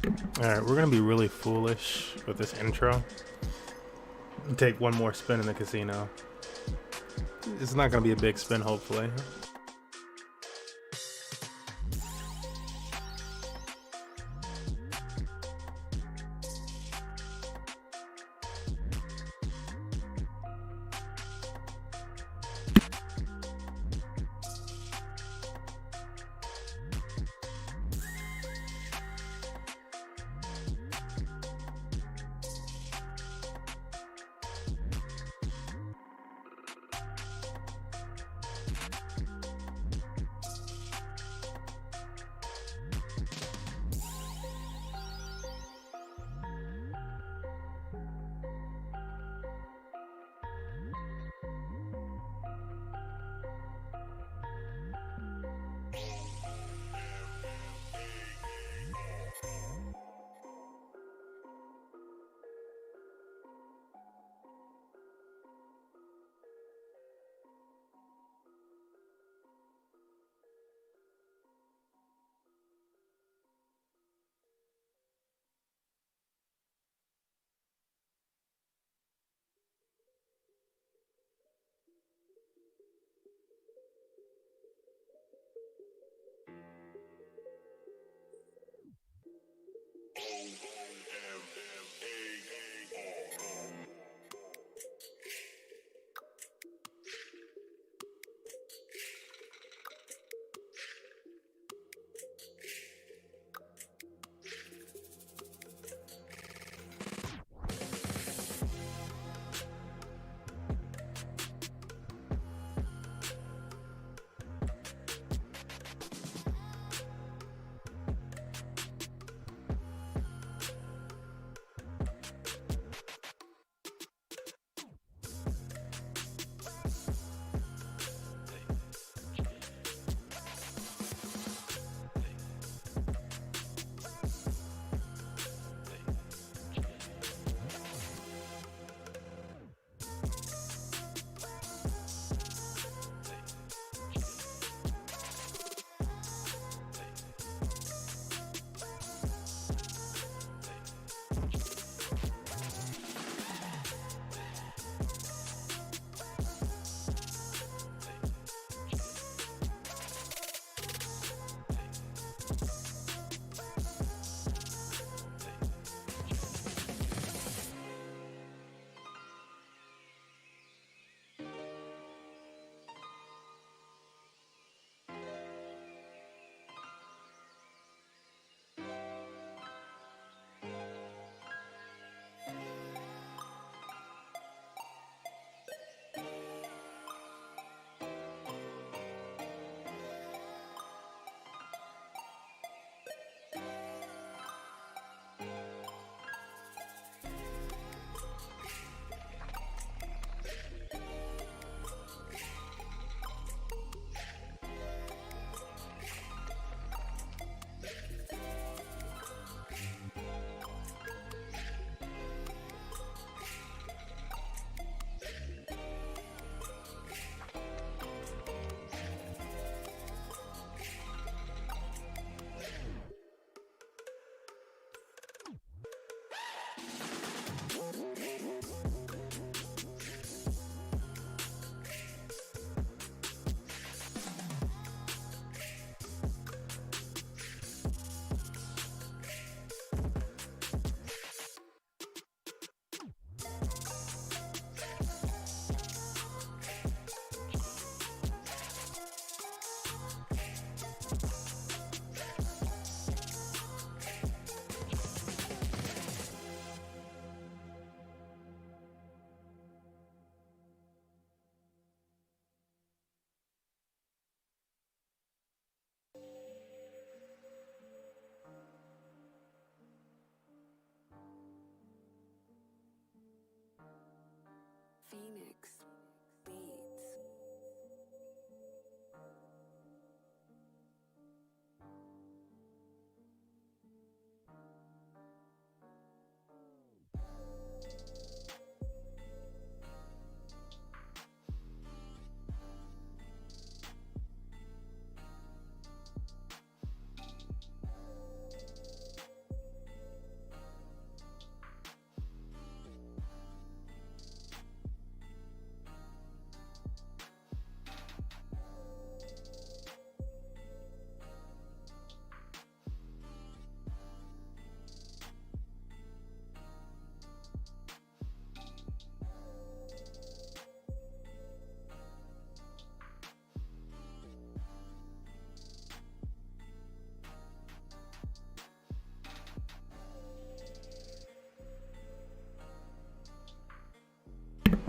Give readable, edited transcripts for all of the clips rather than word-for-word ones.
Alright, we're gonna be really foolish with this intro. Take one more spin in the casino. It's not gonna be a big spin, hopefully.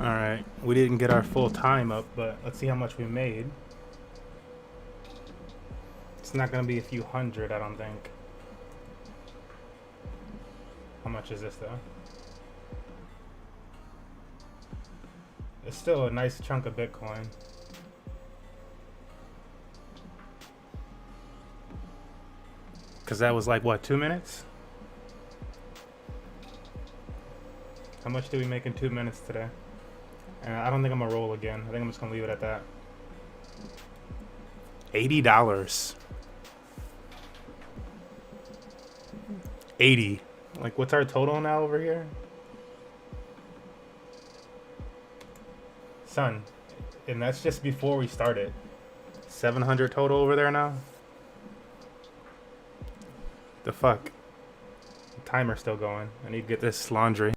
Alright, we didn't get our full time up, but let's see how much we made. It's not gonna be a few hundred, I don't think. How much is this though? It's still a nice chunk of Bitcoin. Cause that was like what, 2 minutes? How much did we make in 2 minutes today? And I don't think I'm gonna roll again. I think I'm just gonna leave it at that. $80. 80. Like, what's our total now over here? Son, and that's just before we started. 700 total over there now? The fuck? The timer's still going. I need to get this laundry.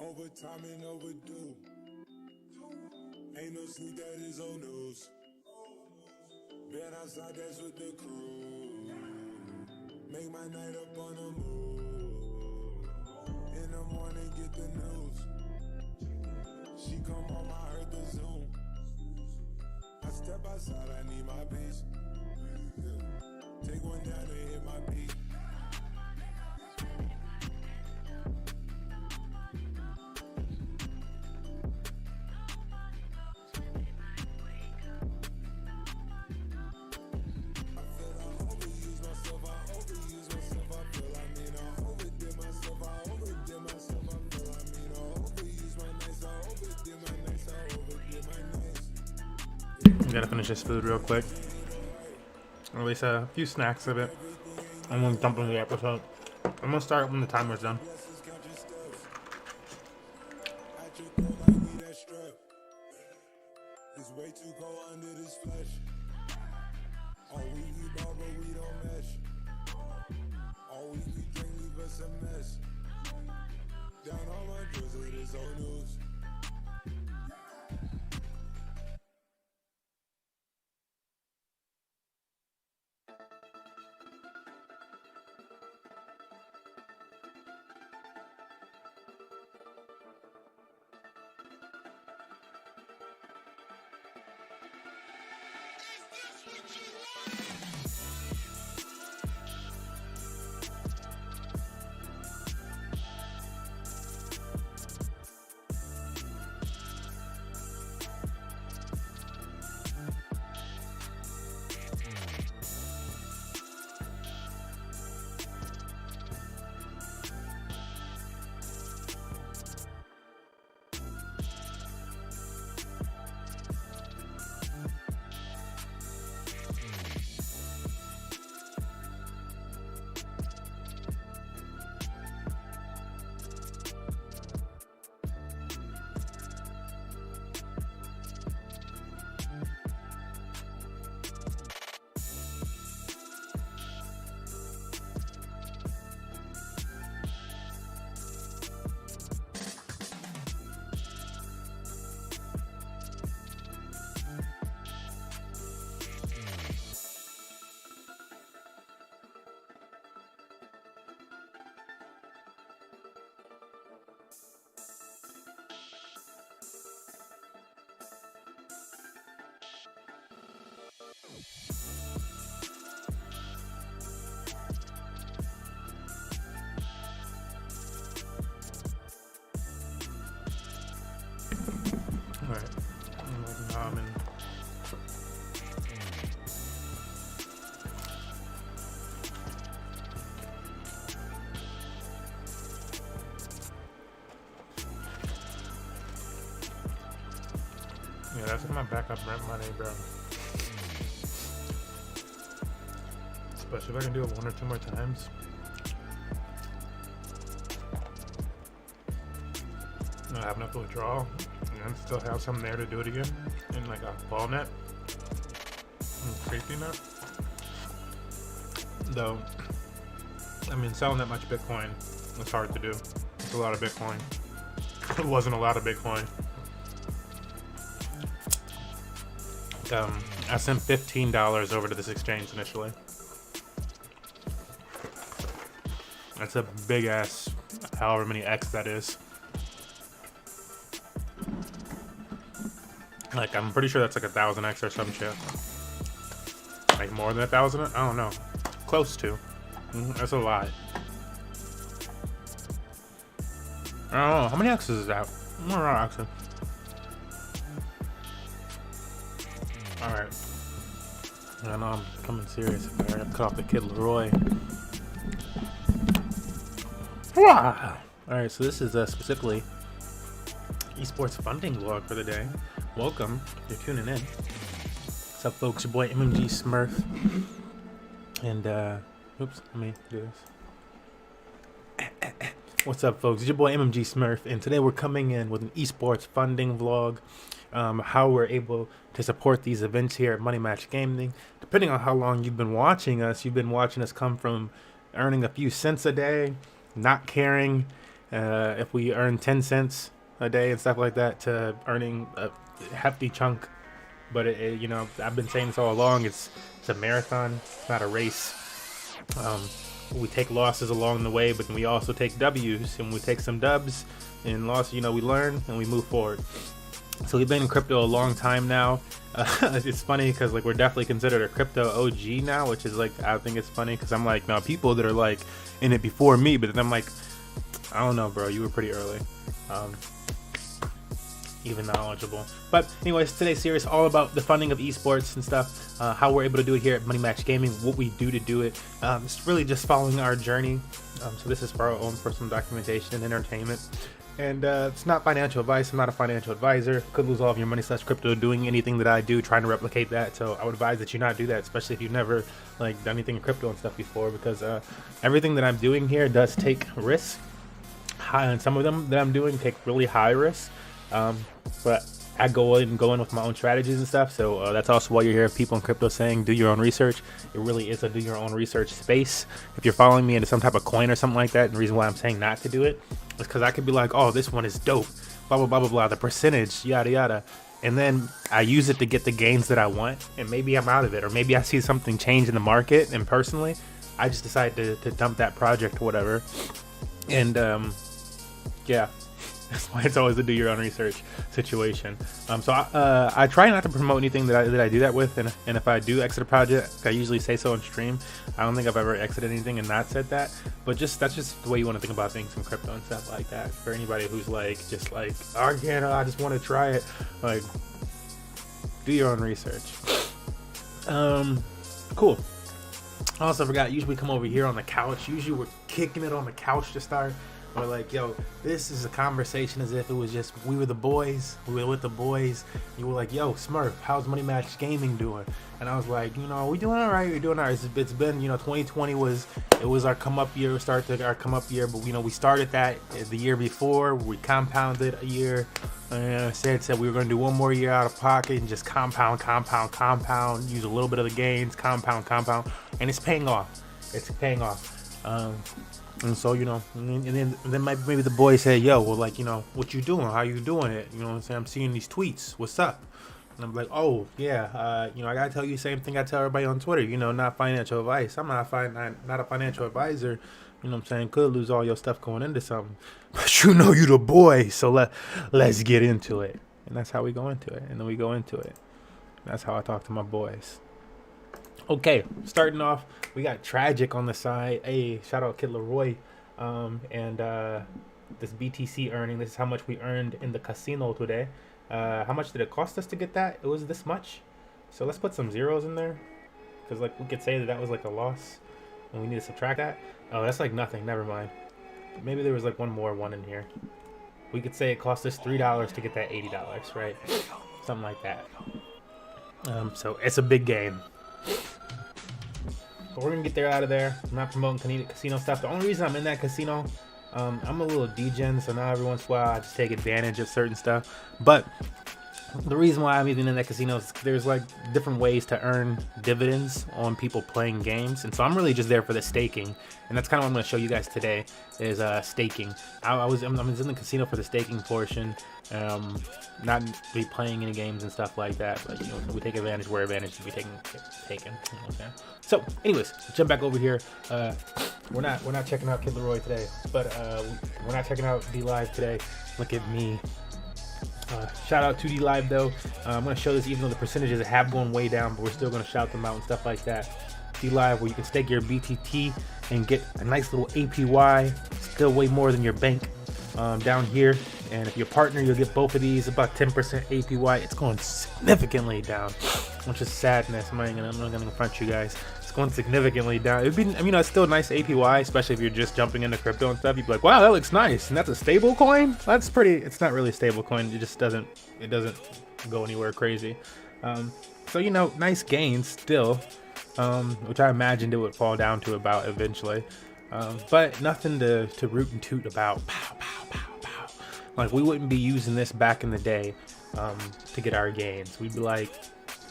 Overtime and overdue. Ain't no sneak, that is old news. Been outside, that's with the crew. Make my night up on the move. In the morning, get the news. She come home, I heard the Zoom. I step outside, I need my peace. Take one down and hit my beat. Gotta finish this food real quick. Or at least a few snacks of it. I'm gonna jump into the episode. I'm gonna start when the timer's done. It's way too cold under this flesh. All we ball, but we don't mesh. All we drink, leave us a mess. Down all my drills, it is old news. Alright. Ramen. Yeah, that's my backup rent money, bro. Especially if I can do it one or two more times. I have enough to withdraw and still have some there to do it again in like a ball net and safety net. Though, I mean, selling that much Bitcoin is hard to do. It's a lot of Bitcoin. It wasn't a lot of Bitcoin. I sent $15 over to this exchange initially. That's a big ass, however many X that is. Like, I'm pretty sure that's like 1,000X or some shit. Like more than 1,000? I don't know. Close to. That's a lot. I don't know. How many X's is that? More X's. Alright. I know I'm becoming serious. I gotta cut off the Kid Leroy. Alright, so this is specifically esports funding vlog for the day. Welcome, you're tuning in. What's up, folks? Your boy MMG Smurf. And, oops, let me do this. What's up, folks? It's your boy MMG Smurf, and today we're coming in with an esports funding vlog. How we're able to support these events here at Money Match Gaming. Depending on how long you've been watching us, you've been watching us come from earning a few cents a day, not caring if we earn 10 cents a day and stuff like that, to earning hefty chunk. But you know, I've been saying this all along. It's a marathon, it's not a race. We take losses along the way, but we also take W's, and we take some dubs and losses. You know, we learn and we move forward. So we've been in crypto a long time now. It's funny because like we're definitely considered a crypto OG now, which is like, I think it's funny because I'm like, now people that are like in it before me, but then I'm like, I don't know, bro, you were pretty early. Even knowledgeable. But anyways, today's series all about the funding of esports and stuff, how we're able to do it here at Money Match Gaming, what we do to do it. It's really just following our journey. So this is for our own personal documentation and entertainment. And it's not financial advice. I'm not a financial advisor. Could lose all of your money / crypto doing anything that I do, trying to replicate that. So I would advise that you not do that, especially if you've never like done anything in crypto and stuff before, because everything that I'm doing here does take risks. And some of them that I'm doing take really high risks. But I go in with my own strategies and stuff. So that's also why you're here. People in crypto saying do your own research. It really is a do your own research space. If you're following me into some type of coin or something like that, and the reason why I'm saying not to do it is because I could be like, oh, this one is dope, blah blah blah blah blah, the percentage, yada yada, and then I use it to get the gains that I want, and maybe I'm out of it, or maybe I see something change in the market, and personally I just decide to dump that project or whatever. And yeah, that's why it's always a do your own research situation. So I try not to promote anything that I do that with, and if I do exit a project, I usually say so on stream. I don't think I've ever exited anything and not said that, but that's just the way you want to think about things in crypto and stuff like that. For anybody who's like just like, oh, I just want to try it, like, do your own research. Cool. I also forgot, usually we come over here on the couch. Usually we're kicking it on the couch to start. We're like, yo, this is a conversation as if it was just, we were the boys, we were with the boys. You were like, yo, Smurf, how's Money Match Gaming doing? And I was like, you know, we doing all right, we're doing all right. It's been, you know, 2020 was our come up year, our come up year, but you know, we started that the year before, we compounded a year. Said we were going to do one more year out of pocket and just compound, use a little bit of the gains, compound, and it's paying off. It's paying off. And so, you know, and then maybe the boys say, yo, well, like, you know, what you doing? How you doing it? You know what I'm saying? I'm seeing these tweets. What's up? And I'm like, oh, yeah, you know, I got to tell you the same thing I tell everybody on Twitter, you know, not financial advice. I'm not a financial advisor. You know what I'm saying? Could lose all your stuff going into something. But you know you the boy, so let's get into it. And that's how we go into it. And then we go into it. That's how I talk to my boys. Okay, starting off, we got Tragic on the side. Hey, shout out Kid Leroy. And this BTC earning, this is how much we earned in the casino today. How much did it cost us to get that? It was this much. So let's put some zeros in there, because like we could say that was like a loss, and we need to subtract that. Oh, that's like nothing. Never mind. Maybe there was like one more one in here. We could say it cost us $3 to get that $80, right? Something like that. So it's a big game. But we're gonna get there out of there. I'm not promoting casino stuff. The only reason I'm in that casino, I'm a little degen, so now every once in a while I just take advantage of certain stuff. But the reason why I'm even in that casino is there's like different ways to earn dividends on people playing games, and so I'm really just there for the staking, and that's kind of what I'm going to show you guys today is staking. I was in the casino for the staking portion, not be playing any games and stuff like that, but you know, we take advantage where advantage should be taken. You know what I'm saying? So, anyways, jump back over here. We're not checking out Kid Leroy today, but we're not checking out D Live today. Look at me. Shout out to D Live though. I'm going to show this even though the percentages have gone way down, but we're still going to shout them out and stuff like that. D Live, where you can stake your BTT and get a nice little APY, still way more than your bank down here. And if you're a partner, you'll get both of these, about 10% APY. It's going significantly down, which is sadness. I'm not gonna confront you guys. It's going significantly down. It'd be, I mean, it's still a nice APY, especially if you're just jumping into crypto and stuff. You'd be like, wow, that looks nice, and that's a stable coin. That's pretty. It's not really a stable coin. It just doesn't go anywhere crazy. So you know, nice gains still, which I imagined it would fall down to about eventually, but nothing to root and toot about. Pow, pow, pow, pow. Like we wouldn't be using this back in the day to get our gains. We'd be like,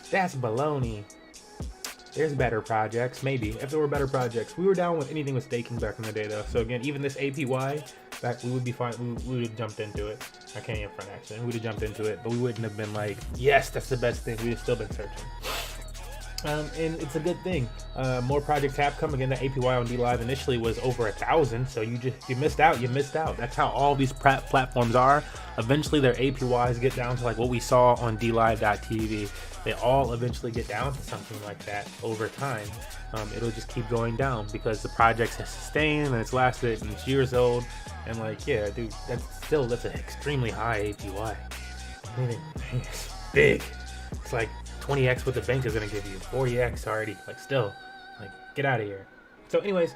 that's baloney. There's better projects, maybe, if there were better projects. We were down with anything with staking back in the day, though. So again, even this APY we would be fine. We would have jumped into it. I can't even front actually. We would have jumped into it, but we wouldn't have been like, yes, that's the best thing. We'd have still been searching. And it's a good thing. More projects have come. Again, the APY on DLive initially was over 1,000, so you missed out. You missed out. That's how all these platforms are. Eventually, their APYs get down to like what we saw on DLive.tv. They all eventually get down to something like that over time. It'll just keep going down because the projects have sustained and it's lasted and it's years old. And like, yeah, dude, that's an extremely high APY. I mean, it's big. It's like 20x what the bank is gonna give you, 40x already. Like, still, like, get out of here. So, anyways,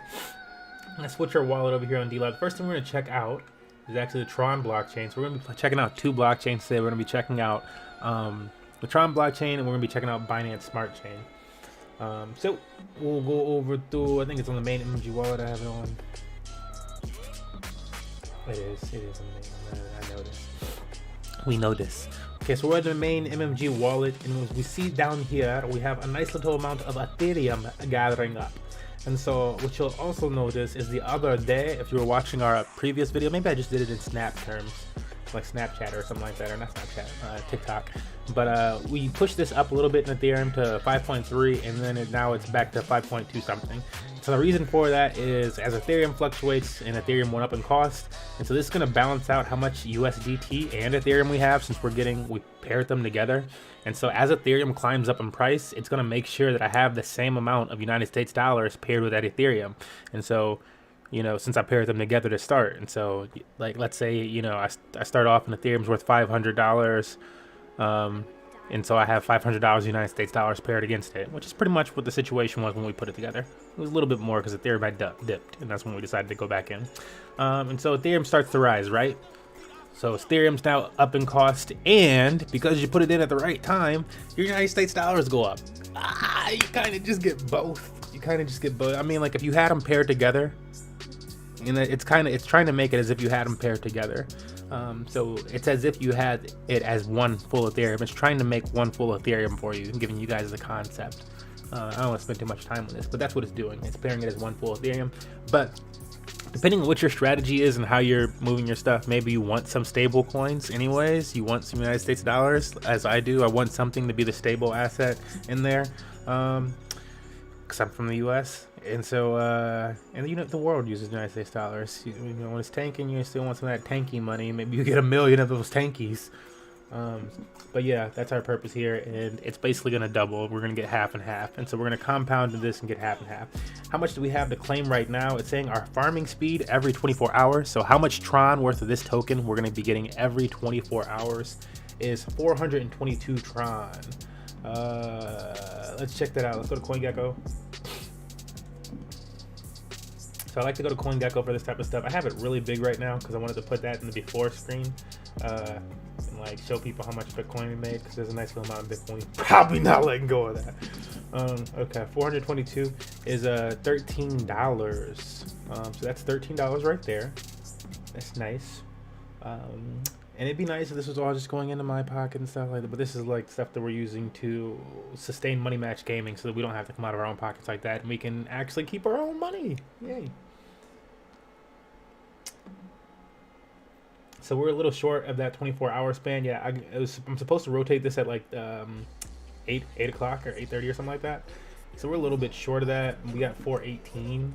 let's switch our wallet over here on DLive. The first thing we're gonna check out is actually the Tron blockchain. So we're gonna be checking out 2 blockchains today. We're gonna be checking out the Tron blockchain, and we're gonna be checking out Binance Smart Chain. So we'll go over to, I think it's on the main MMG wallet. I have it on. It is on the main. I know this. We know this. Okay, so we're at the main MMG wallet, and as we see down here, we have a nice little amount of Ethereum gathering up. And so what you'll also notice is the other day, if you were watching our previous video, maybe I just did it in Snap terms, like Snapchat or something like that, or not Snapchat, TikTok. But we pushed this up a little bit in Ethereum to 5.3, and then now it's back to 5.2 something. So the reason for that is as Ethereum fluctuates and Ethereum went up in cost, and so this is going to balance out how much USDT and Ethereum we have, since we paired them together. And so as Ethereum climbs up in price, it's going to make sure that I have the same amount of United States dollars paired with that Ethereum. And so, you know, since I paired them together to start, and so like, let's say, you know, I start off and Ethereum's worth $500, and so I have $500 United States dollars paired against it, which is pretty much what the situation was when we put it together. It was a little bit more because Ethereum had dipped, and that's when we decided to go back in. And so Ethereum starts to rise, right? So Ethereum's now up in cost, and because you put it in at the right time, your United States dollars go up. You kind of just get both. I mean, like, if you had them paired together, you know, it's trying to make it as if you had them paired together. So it's as if you had it as one full Ethereum. It's trying to make one full Ethereum for you, giving you guys the concept. I don't want to spend too much time on this, but that's what it's doing. It's pairing it as one full Ethereum. But depending on what your strategy is and how you're moving your stuff, maybe you want some stable coins anyways. You want some United States dollars, as I do. I want something to be the stable asset in there, because I'm from the US. And so, and you know, the world uses United States dollars. You know, when it's tanking, you still want some of that tanky money. Maybe you get 1 million of those tankies. But yeah, that's our purpose here, and it's basically going to double. We're going to get half and half, and so we're going to compound this and get half and half. How much do we have to claim right now? It's saying our farming speed every 24 hours. So how much Tron worth of this token we're going to be getting every 24 hours is 422 Tron. Let's check that out. Let's go to CoinGecko. So I like to go to CoinGecko for this type of stuff. I have it really big right now because I wanted to put that in the before screen, and like show people how much Bitcoin we made, because there's a nice little amount of Bitcoin. Probably not letting go of that. Okay, 422 is $13. So that's $13 right there. That's nice. And it'd be nice if this was all just going into my pocket and stuff like that, but this is like stuff that we're using to sustain Money Match Gaming, so that we don't have to come out of our own pockets like that, and we can actually keep our own money. Yay. So we're a little short of that 24-hour span. Yeah, I'm supposed to rotate this at like 8 o'clock or 8:30 or something like that. So we're a little bit short of that. We got 418.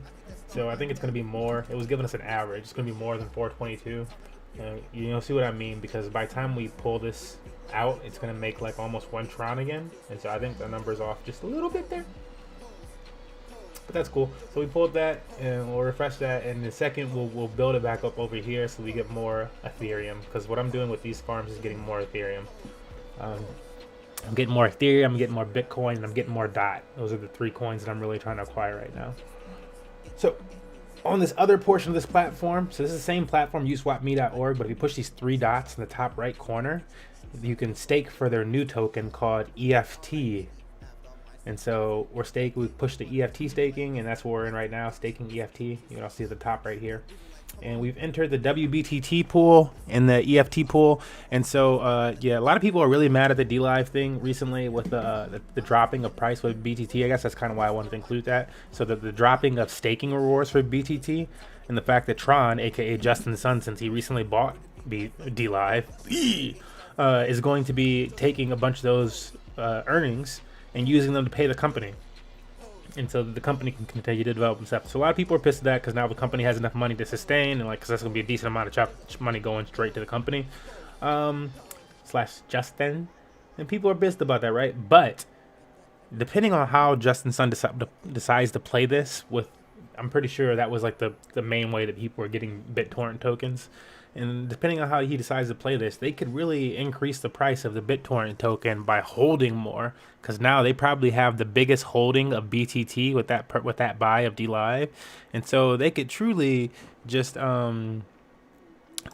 So I think it's going to be more. It was giving us an average. It's going to be more than 422. You know, see what I mean? Because by the time we pull this out, it's going to make like almost 1 Tron again. And so I think the number's off just a little bit there. But that's cool. So we pulled that, and we'll refresh that, and in a second we'll build it back up over here so we get more Ethereum, because what I'm doing with these farms is getting more Ethereum. I'm getting more Ethereum, I'm getting more Bitcoin, and I'm getting more DOT. Those are the 3 coins that I'm really trying to acquire right now. So on this other portion of this platform, so this is the same platform, uswapme.org, but if you push these 3 dots in the top right corner, you can stake for their new token called EFT. And so we pushed the EFT staking, and that's what we're in right now, staking EFT. You can all see at the top right here. And we've entered the WBTT pool and the EFT pool. And so, yeah, a lot of people are really mad at the DLive thing recently with the dropping of price with BTT. I guess that's kind of why I wanted to include that. So the dropping of staking rewards for BTT, and the fact that Tron, aka Justin Sun, since he recently bought DLive, is going to be taking a bunch of those earnings and using them to pay the company, and so the company can continue to develop themselves. So a lot of people are pissed at that because now the company has enough money to sustain, and because that's going to be a decent amount of money going straight to the company slash Justin, and people are pissed about that, right? But depending on how Justin Sun decides to play this with, I'm pretty sure that was like the main way that people were getting BitTorrent tokens. And depending on how he decides to play this, they could really increase the price of the BitTorrent token by holding more, because now they probably have the biggest holding of BTT with that buy of DLive, and so they could truly just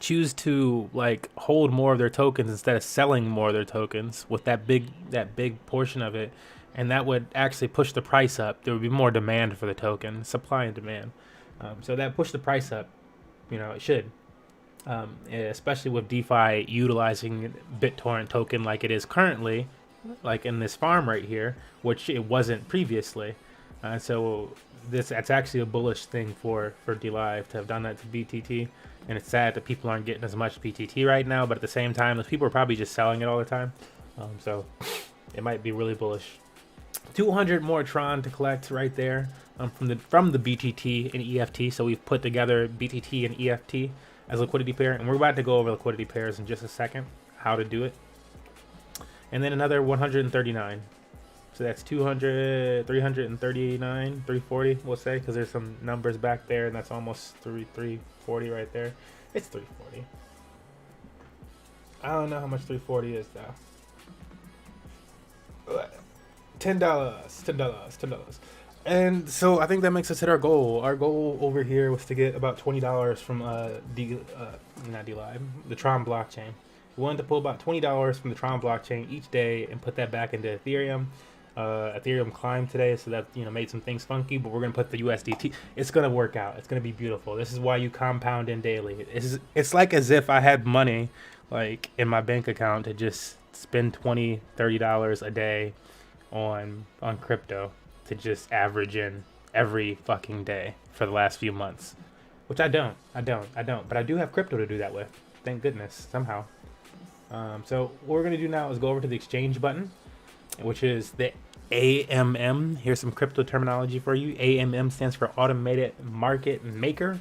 choose to like hold more of their tokens instead of selling more of their tokens with that big portion of it, and that would actually push the price up. There would be more demand for the token, supply and demand. So that pushed the price up. It should. Especially with DeFi utilizing BitTorrent token like it is currently, like in this farm right here, which it wasn't previously. So that's actually a bullish thing for DLive to have done that to BTT. And it's sad that people aren't getting as much BTT right now, but at the same time, those people are probably just selling it all the time. So it might be really bullish. 200 more Tron to collect right there from the BTT and EFT. So we've put together BTT and EFT as liquidity pair, and we're about to go over liquidity pairs in just a second, how to do it. And then another 139. So that's 200, 339, 340, we'll say, because there's some numbers back there, and that's almost 340 right there. It's 340. I don't know how much 340 is though. $10. And so I think that makes us hit our goal. Our goal over here was to get about $20 from not DLive, the Tron blockchain. We wanted to pull about $20 from the Tron blockchain each day and put that back into Ethereum. Ethereum climbed today, so that made some things funky. But we're gonna put the USDT. It's gonna work out. It's gonna be beautiful. This is why you compound in daily. It's like as if I had money like in my bank account to just spend $20, $30 a day on crypto, to just average in every fucking day for the last few months, which I don't, but I do have crypto to do that with, thank goodness, somehow. So what we're gonna do now is go over to the exchange button, which is the AMM. Here's some crypto terminology for you. AMM stands for Automated Market Maker,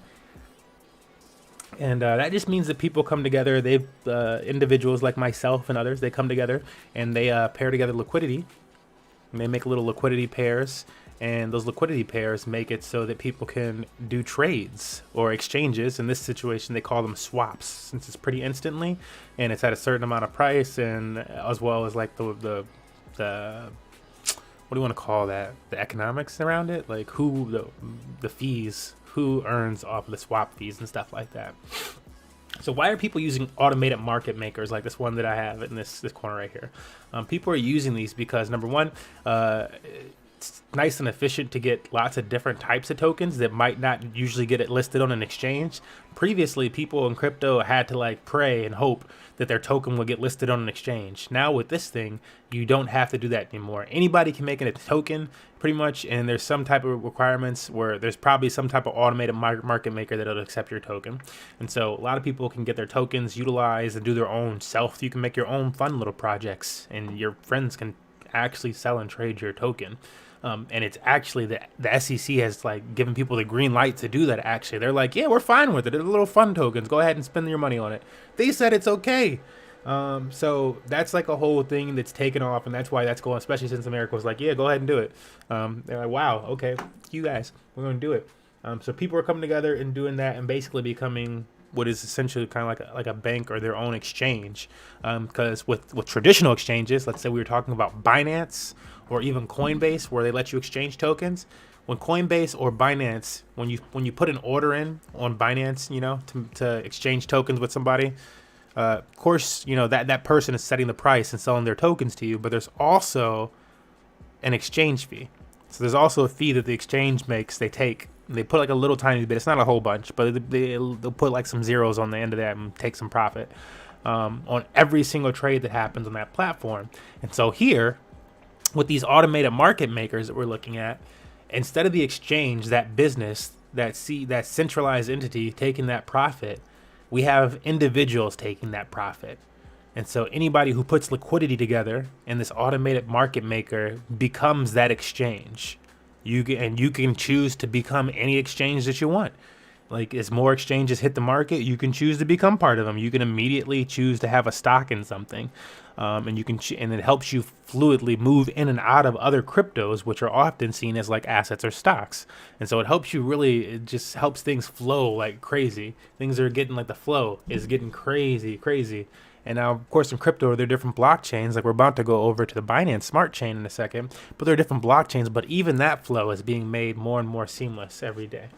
and that just means that people come together. Individuals like myself and others, they come together and they pair together liquidity. And they make little liquidity pairs, and those liquidity pairs make it so that people can do trades or exchanges. In this situation, they call them swaps, since it's pretty instantly and it's at a certain amount of price, and as well as like the what do you want to call that? The economics around it, like who the fees, who earns off of the swap fees and stuff like that. So why are people using automated market makers like this one that I have in this corner right here? People are using these because, number one, it's nice and efficient to get lots of different types of tokens that might not usually get it listed on an exchange. Previously, people in crypto had to like pray and hope that their token would get listed on an exchange. Now with this thing, you don't have to do that anymore. Anybody can make it a token pretty much, and there's some type of requirements where there's probably some type of automated market maker that'll accept your token. And so a lot of people can get their tokens utilized and do their own self. You can make your own fun little projects, and your friends can actually sell and trade your token. And it's actually the SEC has like given people the green light to do that. Actually, they're like, yeah, we're fine with it. They're little fun tokens. Go ahead and spend your money on it. They said it's okay. So that's like a whole thing that's taken off, and that's why that's going, especially since America was like, yeah, go ahead and do it. They're like, wow, okay, you guys, we're going to do it. So people are coming together and doing that, and basically becoming what is essentially kind of like a bank or their own exchange. Because with traditional exchanges, let's say we were talking about Binance or even Coinbase, where they let you exchange tokens. When Coinbase or Binance, when you put an order in on Binance, to exchange tokens with somebody, of course, that person is setting the price and selling their tokens to you. But there's also an exchange fee. So there's also a fee that the exchange makes. They put like a little tiny bit. It's not a whole bunch, but they'll put like some zeros on the end of that and take some profit on every single trade that happens on that platform. And so here, with these automated market makers that we're looking at, instead of the exchange, that business, that centralized entity taking that profit, we have individuals taking that profit. And so anybody who puts liquidity together in this automated market maker becomes that exchange. You can choose to become any exchange that you want. Like, as more exchanges hit the market, you can choose to become part of them. You can immediately choose to have a stock in something, and you can and it helps you fluidly move in and out of other cryptos, which are often seen as like assets or stocks. And so it helps you it just helps things flow like crazy. Things are getting like the flow is getting crazy. And now, of course, in crypto, there are different blockchains. Like, we're about to go over to the Binance Smart Chain in a second, but there are different blockchains. But even that flow is being made more and more seamless every day.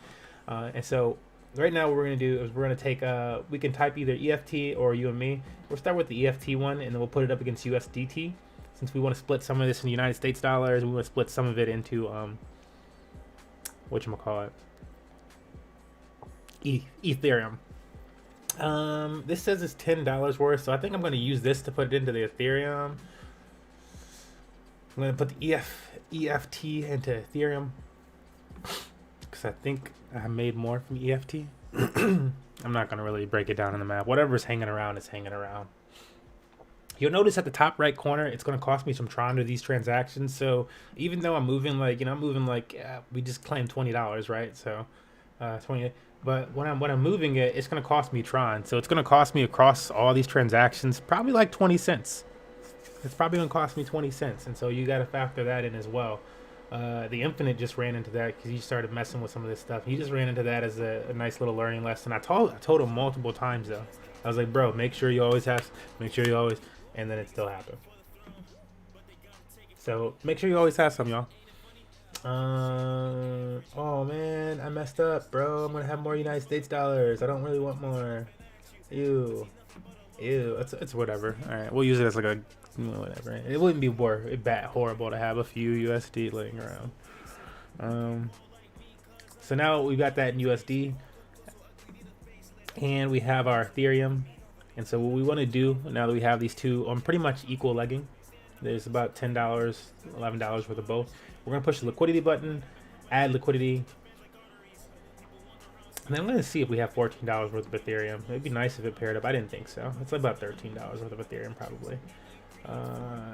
And so right now what we're going to do is we're going to take, we can type either EFT or UME. We'll start with the EFT one, and then we'll put it up against USDT. Since we want to split some of this in United States dollars, we want to split some of it into, whatchamacallit, Ethereum. This says it's $10 worth, so I think I'm going to use this to put it into the Ethereum. I'm going to put the EFT into Ethereum, because I think I made more from EFT. I'm not going to really break it down on the map. Whatever's hanging around is hanging around. You'll notice at the top right corner, it's going to cost me some Tron to these transactions. So even though I'm moving like, we just claimed $20, right? So 20. But when I'm moving it, it's going to cost me Tron. So it's going to cost me across all these transactions probably like 20 cents. It's probably going to cost me 20 cents. And so you got to factor that in as well. The Infinite just ran into that because he started messing with some of this stuff. He just ran into that as a nice little learning lesson. I told him multiple times though. I was like, bro, make sure you always, and then it still happened. So make sure you always have some, y'all. Oh man, I messed up, bro. I'm gonna have more United States dollars. I don't really want more. Ew. It's whatever. All right, we'll use it as like a whatever. It wouldn't be horrible to have a few USD laying around. So now we got that in USD, and we have our Ethereum. And so what we want to do now that we have these two on pretty much equal legging, there's about $10, $11 worth of both. We're going to push the liquidity button, add liquidity. And then I'm going to see if we have $14 worth of Ethereum. It'd be nice if it paired up. I didn't think so. It's about $13 worth of Ethereum probably.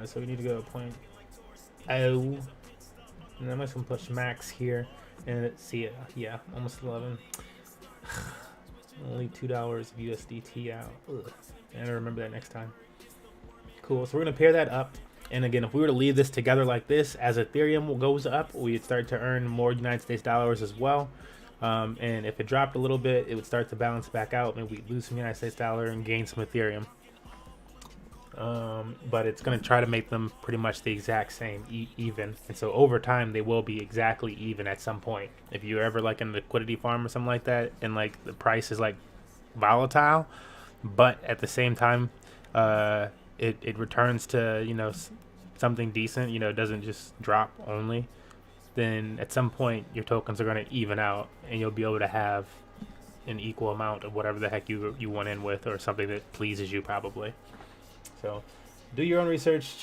So we need to go to 0.0. And I'm just going to push max here. And let's see it. Yeah, almost 11. Only $2 of USDT out. Ugh. I gotta remember that next time. Cool. So we're going to pair that up. And again, if we were to leave this together like this, as Ethereum goes up, we'd start to earn more United States dollars as well. And if it dropped a little bit, it would start to balance back out. Maybe we'd lose some United States dollar and gain some Ethereum. But it's going to try to make them pretty much the exact same, even. And so over time, they will be exactly even at some point. If you're ever like in a liquidity farm or something like that, and like the price is like volatile, but at the same time, it returns to, something decent, it doesn't just drop only, then at some point your tokens are going to even out and you'll be able to have an equal amount of whatever the heck you went in with, or something that pleases you probably. So do your own research,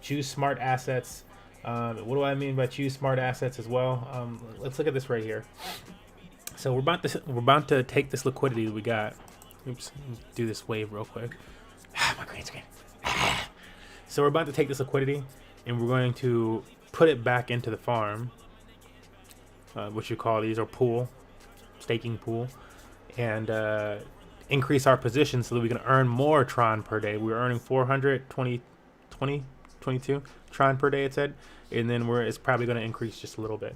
choose smart assets. What do I mean by choose smart assets as well? Let's look at this right here. So we're about to take this liquidity that we got. Oops, do this wave real quick. My green screen. So we're about to take this liquidity and we're going to put it back into the farm, what you call these, or pool, staking pool, and increase our position so that we can earn more Tron per day. We're earning 422 Tron per day, it said, and then it's probably going to increase just a little bit.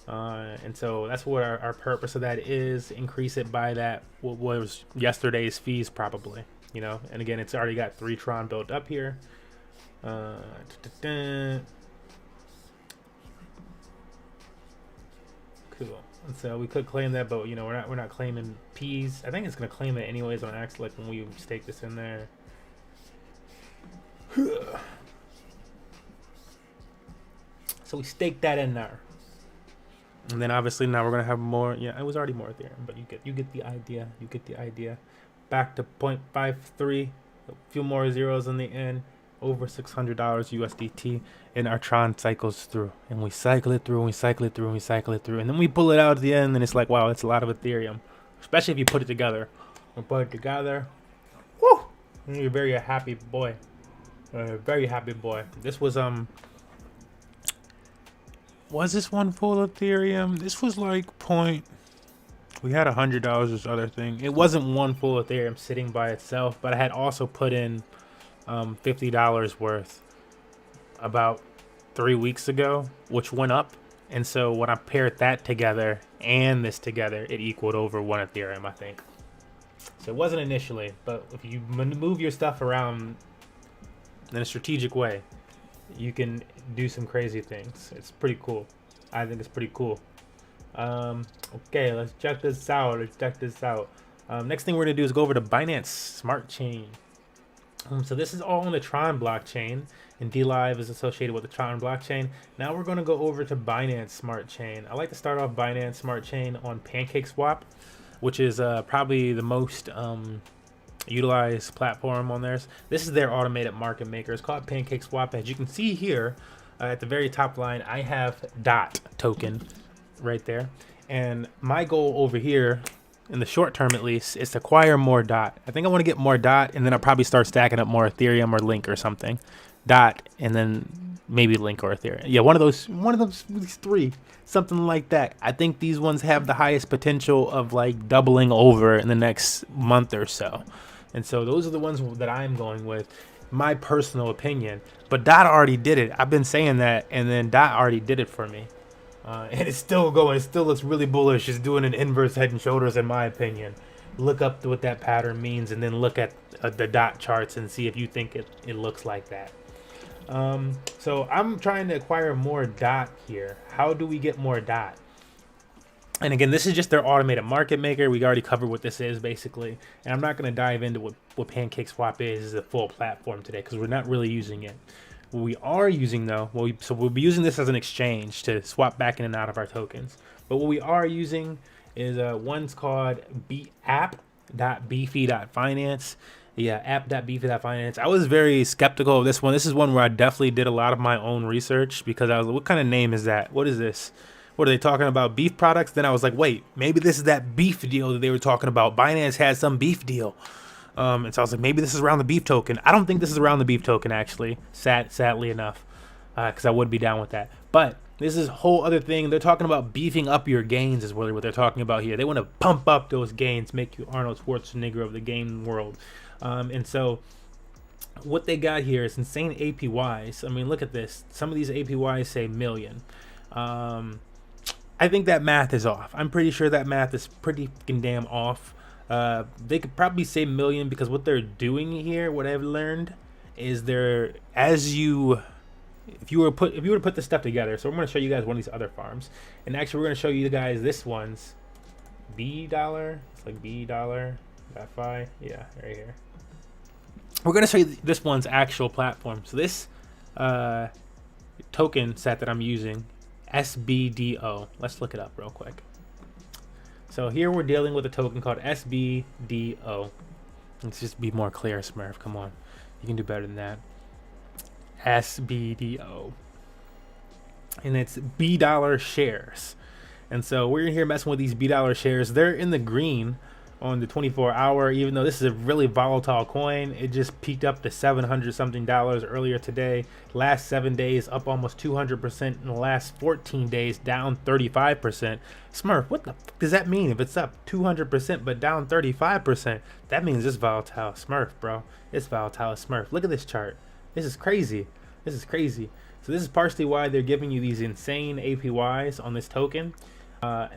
And so that's what our purpose of that is, increase it by that, what was yesterday's fees probably, and again, it's already got 3 Tron built up here. Cool. And so we could claim that, but we're not claiming P's. I think it's gonna claim it anyways on X, like when we stake this in there. So we staked that in there. And then obviously now we're gonna have more. Yeah, it was already more Ethereum, but you get the idea. You get the idea. Back to 0.53, a few more zeros in the end. Over $600 USDT, and our Tron cycles through, and we cycle it through, and we cycle it through, and we cycle it through, and then we pull it out at the end, and it's like, wow, it's a lot of Ethereum, especially if you put it together. We put it together, woo! And you're a very happy boy, very happy boy. This was this one full Ethereum? This was like point. We had $100 this other thing. It wasn't one full Ethereum sitting by itself, but I had also put in $50 worth about 3 weeks ago, which went up. And so when I paired that together and this together, it equaled over 1 Ethereum, I think. So it wasn't initially, but if you move your stuff around in a strategic way, you can do some crazy things. It's pretty cool. I think it's pretty cool. Okay, let's check this out. Next thing we're gonna do is go over to Binance Smart Chain. So this is all on the Tron blockchain, and DLive is associated with the Tron blockchain. Now we're going to go over to Binance Smart Chain. I like to start off Binance Smart Chain on PancakeSwap, which is probably the most utilized platform on theirs. This is their automated market maker. It's called PancakeSwap. As you can see here at the very top line, I have DOT token right there. And my goal over here, in the short term at least, is to acquire more DOT. I think I want to get more DOT, and then I'll probably start stacking up more Ethereum or Link or something. DOT, and then maybe Link or Ethereum. Yeah, one of these three, something like that. I think these ones have the highest potential of like doubling over in the next month or so. And so those are the ones that I'm going with, my personal opinion. But DOT already did it. I've been saying that, and then DOT already did it for me. And it's still going. It still looks really bullish. It's doing an inverse head and shoulders, in my opinion. Look up what that pattern means, and then look at the DOT charts and see if you think it looks like that. So I'm trying to acquire more DOT here. How do we get more DOT? And again, this is just their automated market maker. We already covered what this is basically. And I'm not going to dive into what PancakeSwap is a full platform today, because we're not really using it. What we are using though, we'll be using this as an exchange to swap back in and out of our tokens. But what we are using is one's called app.beefy.finance. Yeah, app.beefy.finance. I was very skeptical of this one. This is one where I definitely did a lot of my own research, because I was like, what kind of name is that? What is this? What are they talking about? Beef products? Then I was like, wait, maybe this is that beef deal that they were talking about. Binance had some beef deal. And so I was like, maybe this is around the beef token. I don't think this is around the beef token, actually, sadly enough, because I would be down with that. But this is a whole other thing. They're talking about beefing up your gains is really what they're talking about here. They want to pump up those gains, make you Arnold Schwarzenegger of the game world. And so what they got here is insane APYs. I mean, look at this. Some of these APYs say million. I think that math is off. I'm pretty sure that math is pretty fucking damn off. They could probably say million, because what they're doing here, what I've learned, is if you were to put this stuff together. So I'm going to show you guys one of these other farms, and actually we're going to show you guys this one's $. It's like $.fi. Yeah, right here. We're going to show you this one's actual platform. So this token set that I'm using, SBDO. Let's look it up real quick. So here we're dealing with a token called SBDO. Let's just be more clear, Smurf. Come on. You can do better than that. SBDO. And it's $. Shares. And so we're here messing with these $. Shares. They're in the green on the 24-hour, even though this is a really volatile coin. It just peaked up to $700 something earlier today. Last 7 days up almost 200%. In the last 14 days down 35%. Smurf, what the fuck does that mean? If it's up 200% but down 35%, that means it's volatile Smurf, bro. It's volatile Smurf. Look at this chart. This is crazy. This is crazy. So this is partially why they're giving you these insane APYs on this token.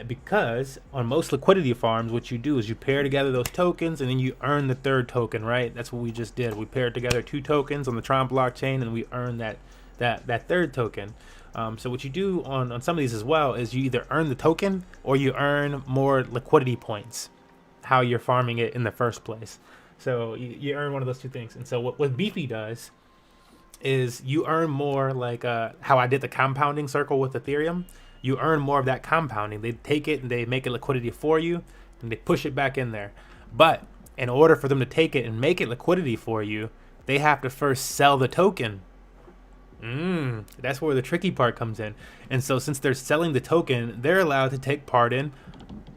Because on most liquidity farms, what you do is you pair together those tokens, and then you earn the third token, right? That's what we just did. We paired together 2 tokens on the Tron blockchain, and we earned that third token. So what you do on some of these as well is you either earn the token or you earn more liquidity points, how you're farming it in the first place. So you earn one of those two things. And so what Beefy does is you earn more, like how I did the compounding circle with Ethereum. You earn more of that compounding. They take it and they make it liquidity for you, and they push it back in there. But in order for them to take it and make it liquidity for you, they have to first sell the token. That's where the tricky part comes in. And so since they're selling the token, they're allowed to take part in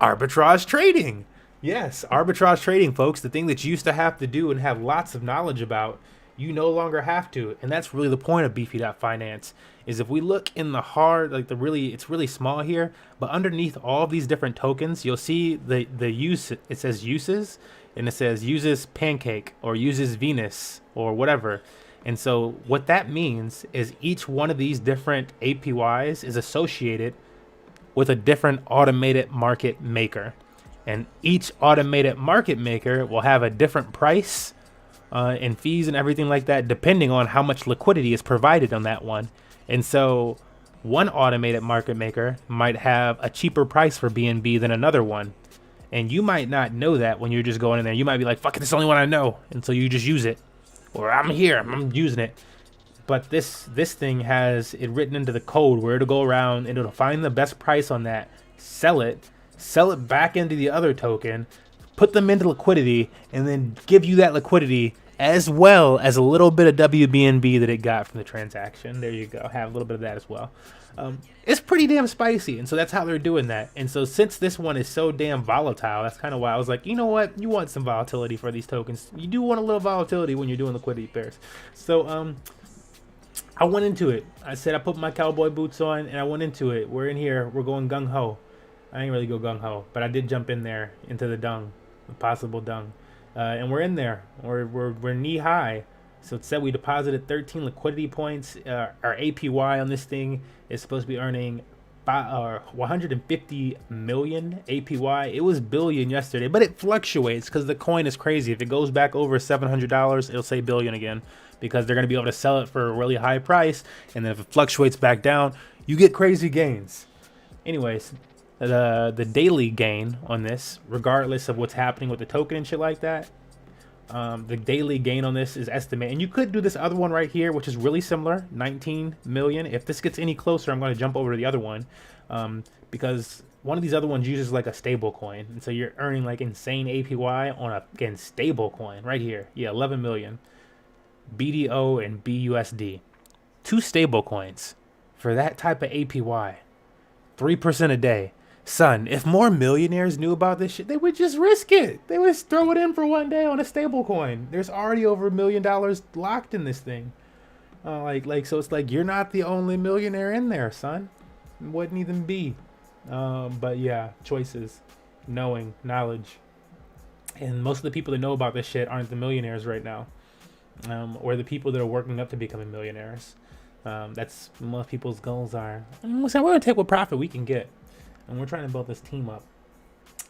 arbitrage trading. Yes, arbitrage trading, folks, the thing that you used to have to do and have lots of knowledge about, you no longer have to. And that's really the point of Beefy.finance, is if we look in the hard, like it's really small here, but underneath all of these different tokens, you'll see the use, it says uses, and it says uses Pancake or uses Venus or whatever. And so what that means is each one of these different APYs is associated with a different automated market maker. And each automated market maker will have a different price and fees and everything like that, depending on how much liquidity is provided on that one. And so one automated market maker might have a cheaper price for BNB than another one. And you might not know that when you're just going in there. You might be like, fuck it, this is the only one I know. And so you just use it. Or I'm here, I'm using it. But this thing has it written into the code where it'll go around and it'll find the best price on that, sell it back into the other token, put them into liquidity, and then give you that liquidity as well as a little bit of WBNB that it got from the transaction. There you go, have a little bit of that as well. It's pretty damn spicy, and so that's how they're doing that. And so since this one is so damn volatile, that's kind of why I was like, you know what, you want some volatility for these tokens. You do want a little volatility when you're doing liquidity pairs. So I went into it. I said I put my cowboy boots on and I went into it. We're in here, we're going gung-ho. I didn't really go gung-ho, but I did jump in there into the dung, the possible dung. And we're in there, we're knee high. So it said we deposited 13 liquidity points. Our APY on this thing is supposed to be earning 150 million APY. It was billion yesterday, but it fluctuates because the coin is crazy. If it goes back over $700, it'll say billion again because they're going to be able to sell it for a really high price. And then if it fluctuates back down, you get crazy gains. Anyways, the daily gain on this, regardless of what's happening with the token and shit like that, the daily gain on this is estimated, and you could do this other one right here, which is really similar, 19 million. If this gets any closer, I'm going to jump over to the other one, because one of these other ones uses like a stable coin, and so you're earning like insane APY on a, again, stable coin right here. Yeah, 11 million BDO and BUSD, two stable coins for that type of APY, 3% a day. Son, if more millionaires knew about this shit, they would just risk it. They would throw it in for one day on a stable coin. There's already over $1 million locked in this thing. So it's like you're not the only millionaire in there, son. It wouldn't even be. But yeah, choices, knowledge. And most of the people that know about this shit aren't the millionaires right now. Or the people that are working up to becoming millionaires. That's what most people's goals are. And we're going to take what profit we can get. And we're trying to build this team up.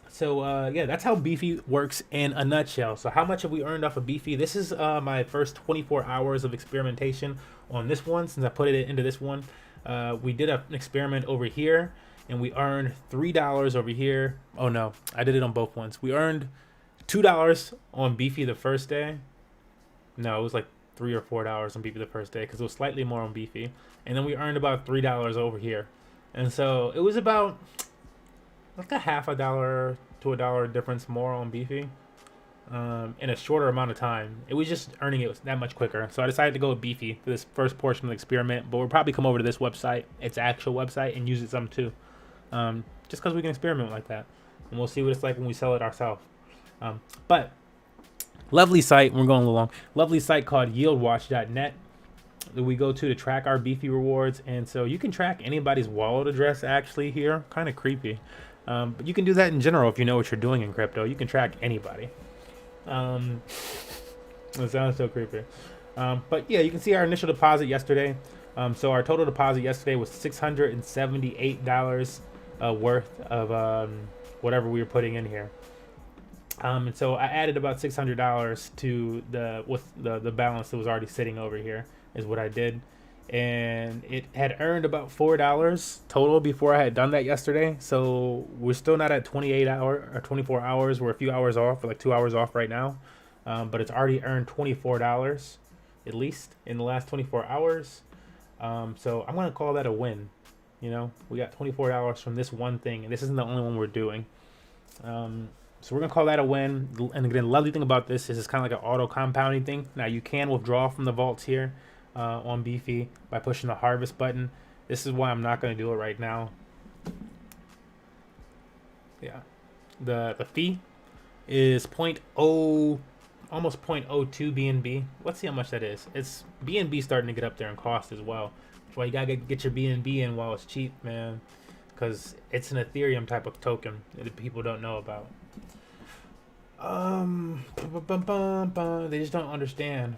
So yeah, that's how Beefy works in a nutshell. So how much have we earned off of Beefy? This is my first 24 hours of experimentation on this one since I put it into this one. We did an experiment over here and we earned $3 over here. Oh no, I did it on both ones. We earned $2 on Beefy the first day. No, it was like $3 or $4 on Beefy the first day because it was slightly more on Beefy. And then we earned about $3 over here. And so it was about like a half a dollar to $1 difference more on Beefy in a shorter amount of time. It was just earning it that much quicker. So I decided to go with Beefy for this first portion of the experiment. But we'll probably come over to this website, its actual website, and use it some too. Just because we can experiment like that. And we'll see what it's like when we sell it ourselves. But lovely site. We're going a little long. Lovely site called yieldwatch.net. That we go to track our Beefy rewards, and so you can track anybody's wallet address actually here. Kind of creepy, but you can do that in general if you know what you're doing in crypto. You can track anybody. It sounds so creepy, but yeah, you can see our initial deposit yesterday. So our total deposit yesterday was $678 worth of whatever we were putting in here. And so I added about $600 to the balance that was already sitting over here. Is what I did, and it had earned about $4 total before I had done that yesterday. So we're still not at 24 hours. We're a few hours off, like 2 hours off right now, but it's already earned $24. at least in the last 24 hours. So I'm gonna call that a win. You know, we got $24 from this one thing, and this isn't the only one we're doing. So we're gonna call that a win. And again, the lovely thing about this is it's kind of like an auto compounding thing. Now you can withdraw from the vaults here on Beefy by pushing the harvest button. This is why I'm not gonna do it right now. Yeah, the fee is almost 0.02 BNB. Let's see how much that is. It's BNB starting to get up there in cost as well. That's why you gotta get your BNB in while it's cheap, man. Because it's an Ethereum type of token that people don't know about. They just don't understand.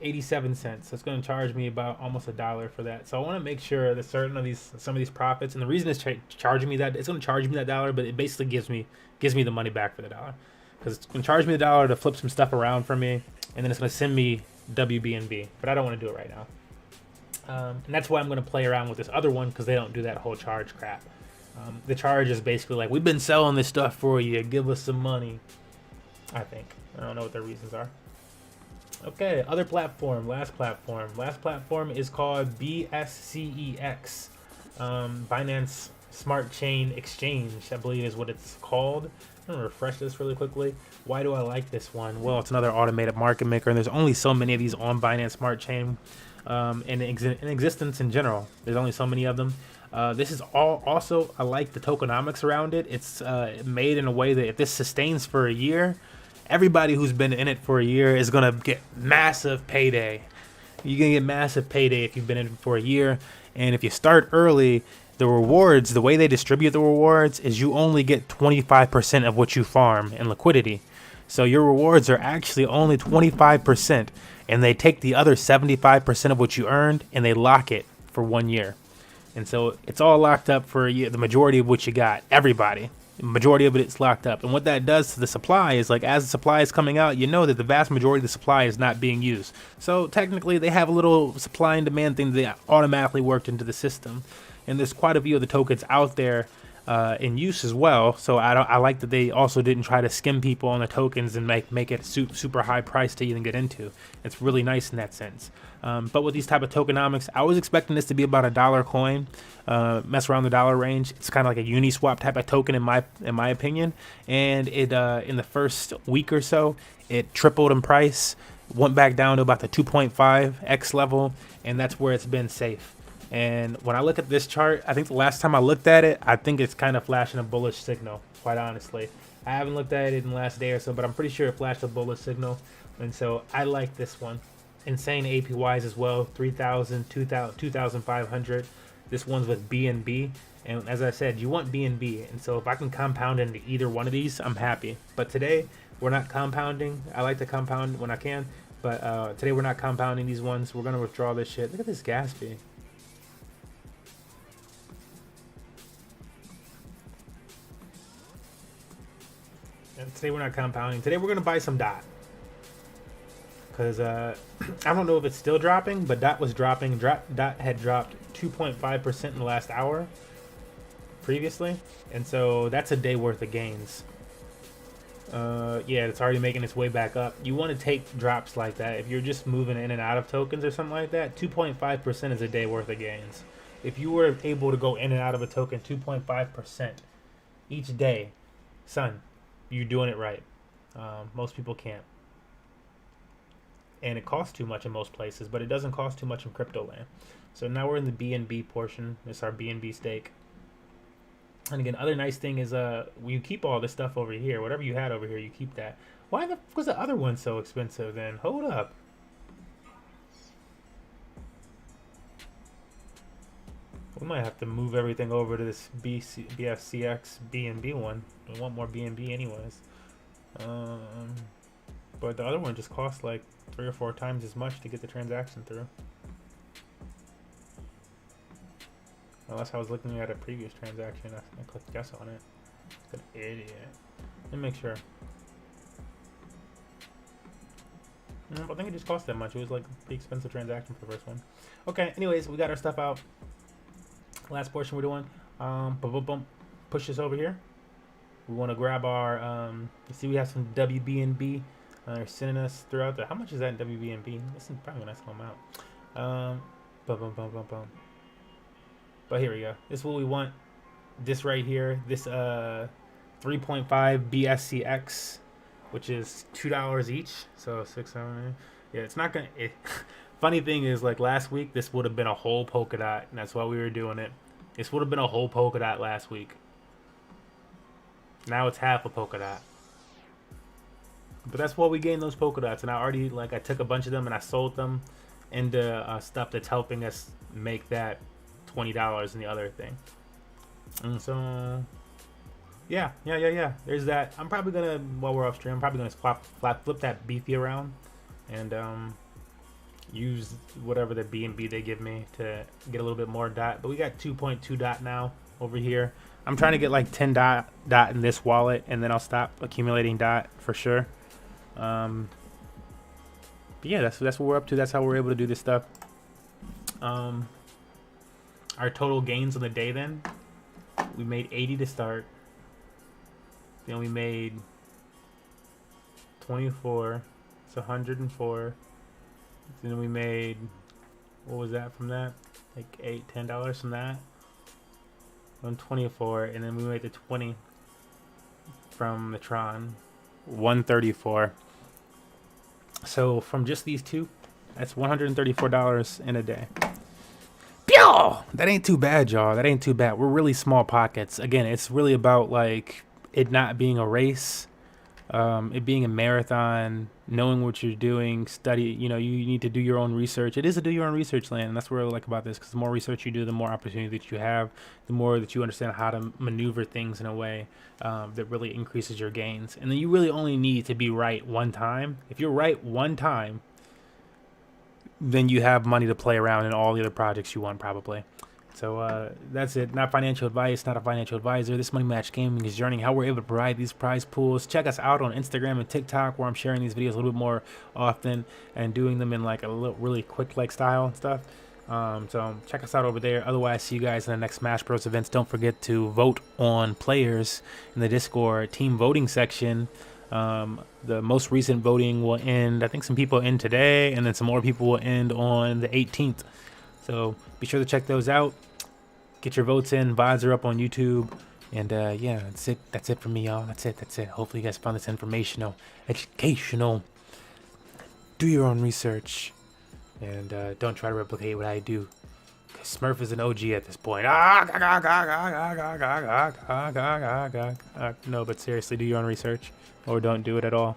87 cents. That's going to charge me about almost $1 for that. So I want to make sure that some of these profits, and the reason it's charging me that, it's going to charge me that $1, but it basically gives me the money back for the $1, because it's going to charge me the $1 to flip some stuff around for me, and then it's going to send me WBNB. But I don't want to do it right now. And that's why I'm going to play around with this other one, because they don't do that whole charge crap. The charge is basically like, we've been selling this stuff for you, give us some money. I think. I don't know what their reasons are. Okay, other platform, last platform. Last platform is called BSCEX. Binance Smart Chain Exchange, I believe is what it's called. I'm going to refresh this really quickly. Why do I like this one? Well, it's another automated market maker, and there's only so many of these on Binance Smart Chain in existence in general. There's only so many of them. This is also, I like the tokenomics around it. It's made in a way that if this sustains for a year, everybody who's been in it for a year is going to get massive payday. You're going to get massive payday if you've been in it for a year. And if you start early, the rewards, the way they distribute the rewards is you only get 25% of what you farm in liquidity. So your rewards are actually only 25%, and they take the other 75% of what you earned and they lock it for 1 year. And so it's all locked up for a year, the majority of what you got, everybody. The majority of it's locked up. And what that does to the supply is, like, as the supply is coming out, you know that the vast majority of the supply is not being used. So technically they have a little supply and demand thing that automatically worked into the system. And there's quite a few of the tokens out there in use as well. So I like that they also didn't try to skim people on the tokens and make it super high price to even get into. It's really nice in that sense. But with these type of tokenomics, I was expecting this to be about $1 coin, mess around the dollar range. It's kind of like a Uniswap type of token in my opinion. And it in the first week or so, it tripled in price, went back down to about the 2.5x level, and that's where it's been safe. And when I look at this chart, I think the last time I looked at it, I think it's kind of flashing a bullish signal, quite honestly. I haven't looked at it in the last day or so, but I'm pretty sure it flashed a bullish signal. And so I like this one. Insane APYs as well, 3,000, 2,500. This one's with BNB. And as I said, you want BNB. And so if I can compound into either one of these, I'm happy. But today, we're not compounding. I like to compound when I can. But today, we're not compounding these ones. We're going to withdraw this shit. Look at this gas fee. And today, we're not compounding. Today, we're going to buy some DOT. Because I don't know if it's still dropping, but DOT was dropping. DOT had dropped 2.5% in the last hour previously. And so that's a day worth of gains. Yeah, it's already making its way back up. You want to take drops like that. If you're just moving in and out of tokens or something like that, 2.5% is a day worth of gains. If you were able to go in and out of a token 2.5% each day, son, you're doing it right. Most people can't. And it costs too much in most places, but it doesn't cost too much in crypto land. So now we're in the BNB portion. This is our BNB stake. And again, other nice thing is you keep all this stuff over here. Whatever you had over here, you keep that. Why the fuck was the other one so expensive then? Hold up. We might have to move everything over to this BFCX BNB one. We want more BNB anyways. But the other one just costs like 3 or 4 times as much to get the transaction through. Unless I was looking at a previous transaction, I clicked yes on it. Good idiot. Let me make sure. I think it just cost that much. It was like a pretty expensive transaction for the first one. Okay, anyways, we got our stuff out. Last portion we're doing. Push this over here. We want to grab our, you see we have some WBNB They're sending us throughout the. How much is that in WBNB? This is probably a nice little amount. Boom, boom, boom, boom, boom. But here we go. This is what we want. This right here. This 3.5 BSCX, which is $2 each. So 6, 7. Yeah, it's not gonna. Funny thing is, like last week, this would have been a whole polka dot, and that's why we were doing it. This would have been a whole polka dot last week. Now it's half a polka dot. But that's why we gained those polka dots, and I took a bunch of them and I sold them into stuff that's helping us make that $20 in the other thing. And so yeah. There's that. I'm probably gonna, while we're off stream, I'm probably gonna flip that beefy around and use whatever the B&B they give me to get a little bit more dot. But we got 2.2 dot now over here. I'm trying to get like 10 dot in this wallet, and then I'll stop accumulating dot for sure. But yeah, that's what we're up to. That's how we're able to do this stuff. Our total gains on the day, then we made 80 to start. Then we made 24. It's 104. Then we made, what was that from that? Like $10 from that. 124, and then we made the 20 from the Tron. 134. So from just these two, that's $134 in a day. Pew! That ain't too bad, y'all. That ain't too bad. We're really small pockets. Again, it's really about like it not being a race, it being a marathon, knowing what you're doing, study. You need to do your own research. It is a do your own research land, and that's what I like about this, because the more research you do, the more opportunity that you have, the more that you understand how to maneuver things in a way that really increases your gains. And then you really only need to be right one time. If you're right one time, then you have money to play around in all the other projects you want, probably. So that's it. Not financial advice, not a financial advisor. This Money Match Gaming is journeying how we're able to provide these prize pools. Check us out on Instagram and TikTok, where I'm sharing these videos a little bit more often and doing them in like a little really quick like style and stuff. So check us out over there. Otherwise, see you guys in the next Smash Bros events. Don't forget to vote on players in the Discord team voting section. The most recent voting will end, I think some people end today, and then some more people will end on the 18th. So be sure to check those out. Get your votes in. VODs are up on YouTube. And yeah, that's it for me, y'all. That's it. Hopefully you guys found this informational, educational. Do your own research. And don't try to replicate what I do, because Smurf is an OG at this point. No, but seriously, do your own research, or don't do it at all.